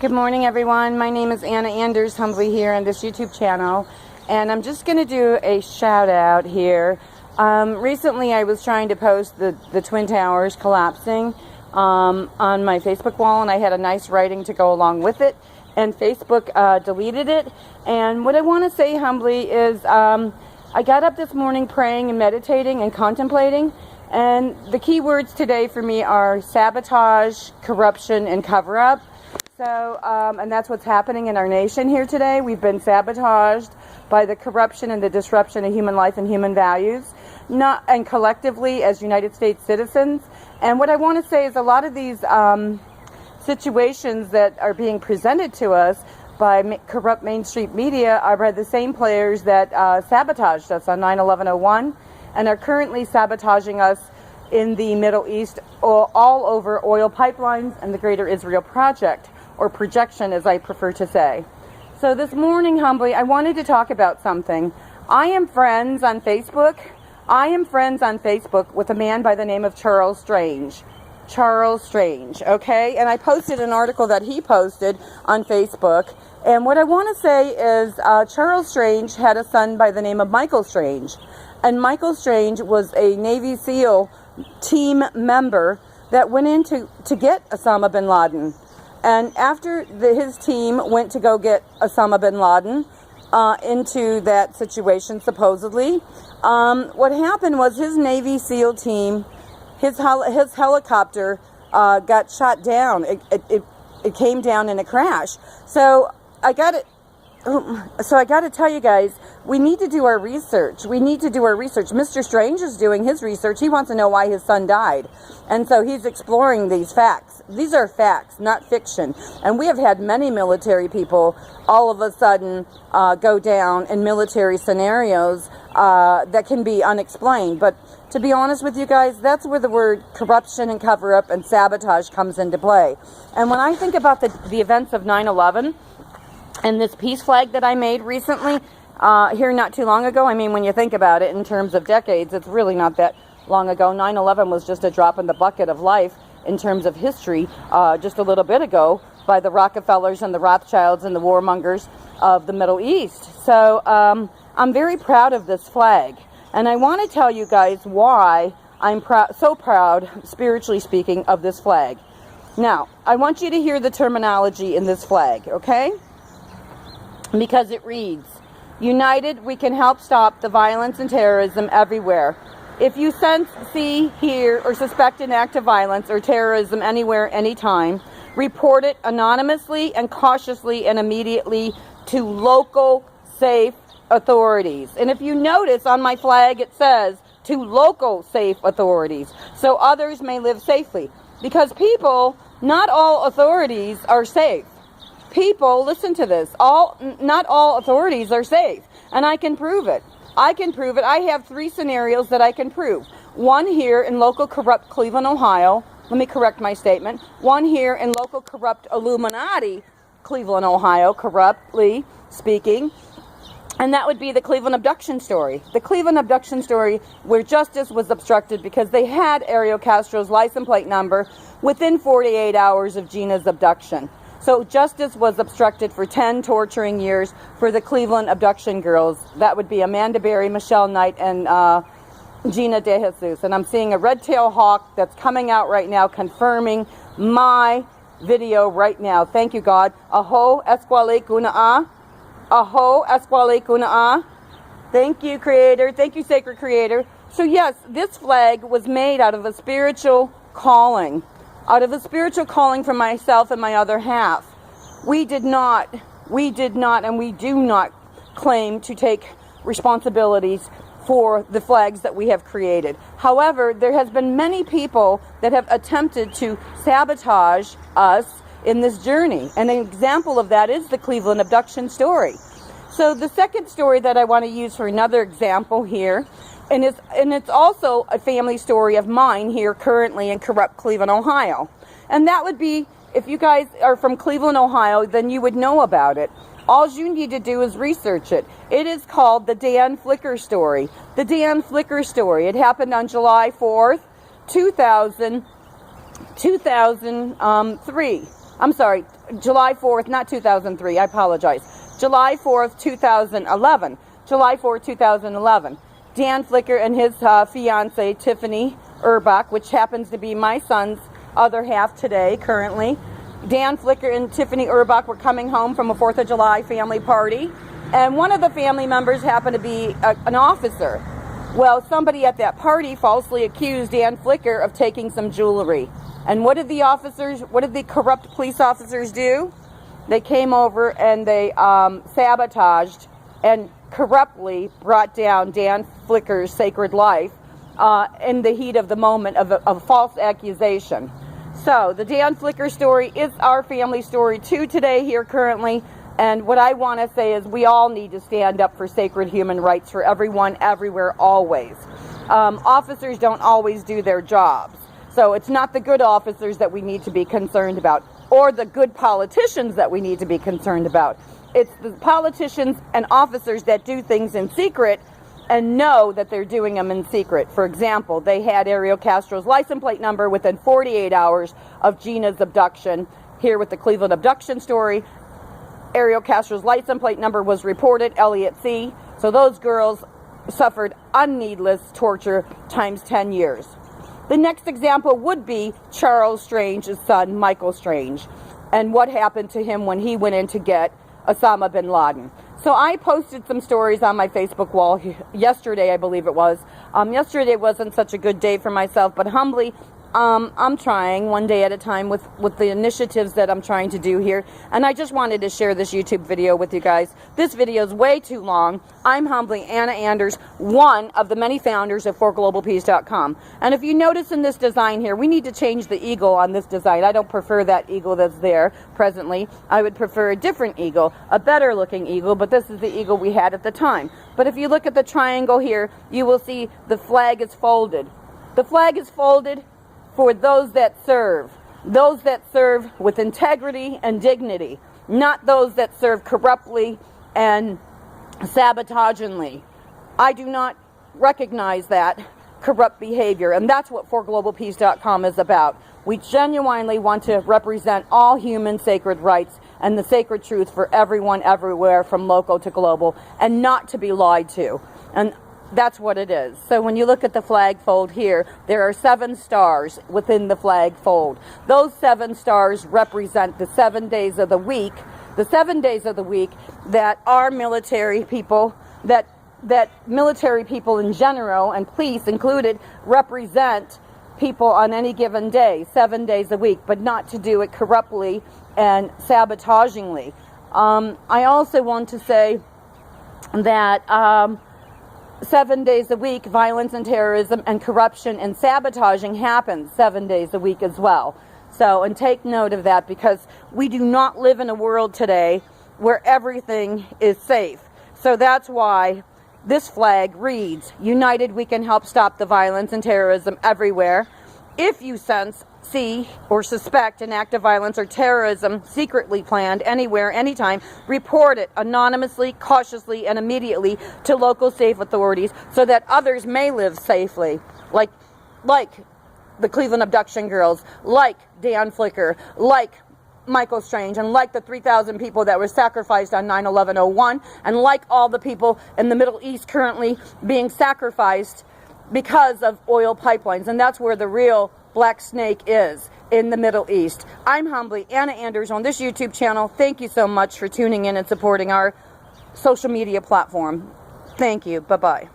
Good morning, everyone. My name is Anna Anders, humbly here on this YouTube channel, and I'm just going to do a shout out here. Recently I was trying to post the Twin Towers collapsing on my Facebook wall, and I had a nice writing to go along with it, and Facebook deleted it. And what I want to say humbly is I got up this morning praying and meditating and contemplating, and the key words today for me are sabotage, corruption, and cover-up. So, and that's what's happening in our nation here today. We've been sabotaged by the corruption and the disruption of human life and human values, and collectively as United States citizens. And what I want to say is a lot of these situations that are being presented to us by corrupt mainstream media are by the same players that sabotaged us on 9/11/01 and are currently sabotaging us in the Middle East all over oil pipelines and the Greater Israel Project, or projection as I prefer to say. So this morning, humbly, I wanted to talk about something. I am friends on Facebook with a man by the name of Charles Strange. Okay? And I posted an article that he posted on Facebook. And what I want to say is Charles Strange had a son by the name of Michael Strange. And Michael Strange was a Navy SEAL team member that went in to get Osama bin Laden. And after his team went to go get Osama bin Laden into that situation, supposedly, what happened was his Navy SEAL team, his helicopter got shot down. It came down in a crash. So I got to tell you guys, we need to do our research. Mr. Strange is doing his research. He wants to know why his son died. And so he's exploring these facts. These are facts, not fiction. And we have had many military people all of a sudden go down in military scenarios that can be unexplained. But to be honest with you guys, that's where the word corruption and cover-up and sabotage comes into play. And when I think about the events of 9/11, and this peace flag that I made recently, here not too long ago, I mean, when you think about it in terms of decades, it's really not that long ago. 9/11 was just a drop in the bucket of life in terms of history just a little bit ago by the Rockefellers and the Rothschilds and the warmongers of the Middle East. So I'm very proud of this flag. And I want to tell you guys why I'm so proud, spiritually speaking, of this flag. Now, I want you to hear the terminology in this flag, okay? Because it reads, "United, we can help stop the violence and terrorism everywhere. If you sense, see, hear, or suspect an act of violence or terrorism anywhere, anytime, report it anonymously and cautiously and immediately to local safe authorities." And if you notice on my flag, it says to local safe authorities, so others may live safely. Because people, not all authorities are safe. People, listen to this, not all authorities are safe. And I can prove it. I have 3 scenarios that I can prove. One here in local corrupt Cleveland, Ohio. Let me correct my statement. One here in local corrupt Illuminati, Cleveland, Ohio, corruptly speaking. And that would be the Cleveland abduction story. The Cleveland abduction story where justice was obstructed because they had Ariel Castro's license plate number within 48 hours of Gina's abduction. So justice was obstructed for 10 torturing years for the Cleveland abduction girls. That would be Amanda Berry, Michelle Knight, and Gina De Jesus. And I'm seeing a red-tailed hawk that's coming out right now confirming my video right now. Thank you, God. Aho esquale kuna'a. Aho esquale kuna'a. Thank you, Creator. Thank you, Sacred Creator. So yes, this flag was made out of a spiritual calling. Out of a spiritual calling from myself and my other half. We did not, and we do not claim to take responsibilities for the flags that we have created. However, there has been many people that have attempted to sabotage us in this journey. And an example of that is the Cleveland abduction story. So the second story that I want to use for another example here, and it's also a family story of mine here currently in corrupt Cleveland, Ohio. And that would be, if you guys are from Cleveland, Ohio, then you would know about it. All you need to do is research it. It is called the Dan Flicker story. The Dan Flicker story. It happened on July 4th, 2003. I'm sorry, July 4th, not 2003, I apologize. July 4th, 2011. July 4th, 2011. Dan Flicker and his fiance, Tiffany Urbach, which happens to be my son's other half today, currently. Dan Flicker and Tiffany Urbach were coming home from a 4th of July family party, and one of the family members happened to be an officer. Well, somebody at that party falsely accused Dan Flicker of taking some jewelry. And what did the corrupt police officers do? They came over and they sabotaged and corruptly brought down Dan Flicker's sacred life in the heat of the moment of a false accusation. So the Dan Flicker story is our family story too today here currently. And what I want to say is we all need to stand up for sacred human rights for everyone, everywhere, always. Officers don't always do their jobs. So it's not the good officers that we need to be concerned about, or the good politicians that we need to be concerned about. It's the politicians and officers that do things in secret and know that they're doing them in secret. For example, they had Ariel Castro's license plate number within 48 hours of Gina's abduction. Here with the Cleveland abduction story, Ariel Castro's license plate number was reported, Elliot C. So those girls suffered unneedless torture times 10 years. The next example would be Charles Strange's son, Michael Strange, and what happened to him when he went in to get Osama bin Laden. So I posted some stories on my Facebook wall yesterday, I believe it was. Yesterday wasn't such a good day for myself, but humbly, I'm trying one day at a time with the initiatives that I'm trying to do here. And I just wanted to share this YouTube video with you guys. This video is way too long. I'm humbly Anna Anders, one of the many founders of ForGlobalPeace.com. And if you notice in this design here, we need to change the eagle on this design. I don't prefer that eagle that's there presently. I would prefer a different eagle, a better looking eagle, but this is the eagle we had at the time. But if you look at the triangle here, you will see the flag is folded. The flag is folded for those that serve with integrity and dignity, not those that serve corruptly and sabotagingly. I do not recognize that corrupt behavior, and that's what ForGlobalPeace.com is about. We genuinely want to represent all human sacred rights and the sacred truth for everyone, everywhere, from local to global, and not to be lied to. And that's what it is. So when you look at the flag fold here, there are 7 stars within the flag fold. Those 7 stars represent the 7 days of the week, that our military people, that military people in general, and police included, represent people on any given day, 7 days a week, but not to do it corruptly and sabotagingly. I also want to say that 7 days a week, violence and terrorism and corruption and sabotaging happens 7 days a week as well. So, and take note of that, because we do not live in a world today where everything is safe. So that's why this flag reads, "United we can help stop the violence and terrorism everywhere. If you sense, see, or suspect an act of violence or terrorism secretly planned anywhere, anytime, report it anonymously, cautiously, and immediately to local safe authorities so that others may live safely." Like the Cleveland abduction girls, like Dan Flicker, like Michael Strange, and like the 3,000 people that were sacrificed on 9/11/01, and like all the people in the Middle East currently being sacrificed because of oil pipelines. And that's where the real black snake is, in the Middle East. I'm humbly Anna Anders on this YouTube channel. Thank you so much for tuning in and supporting our social media platform. Thank you. Bye-bye.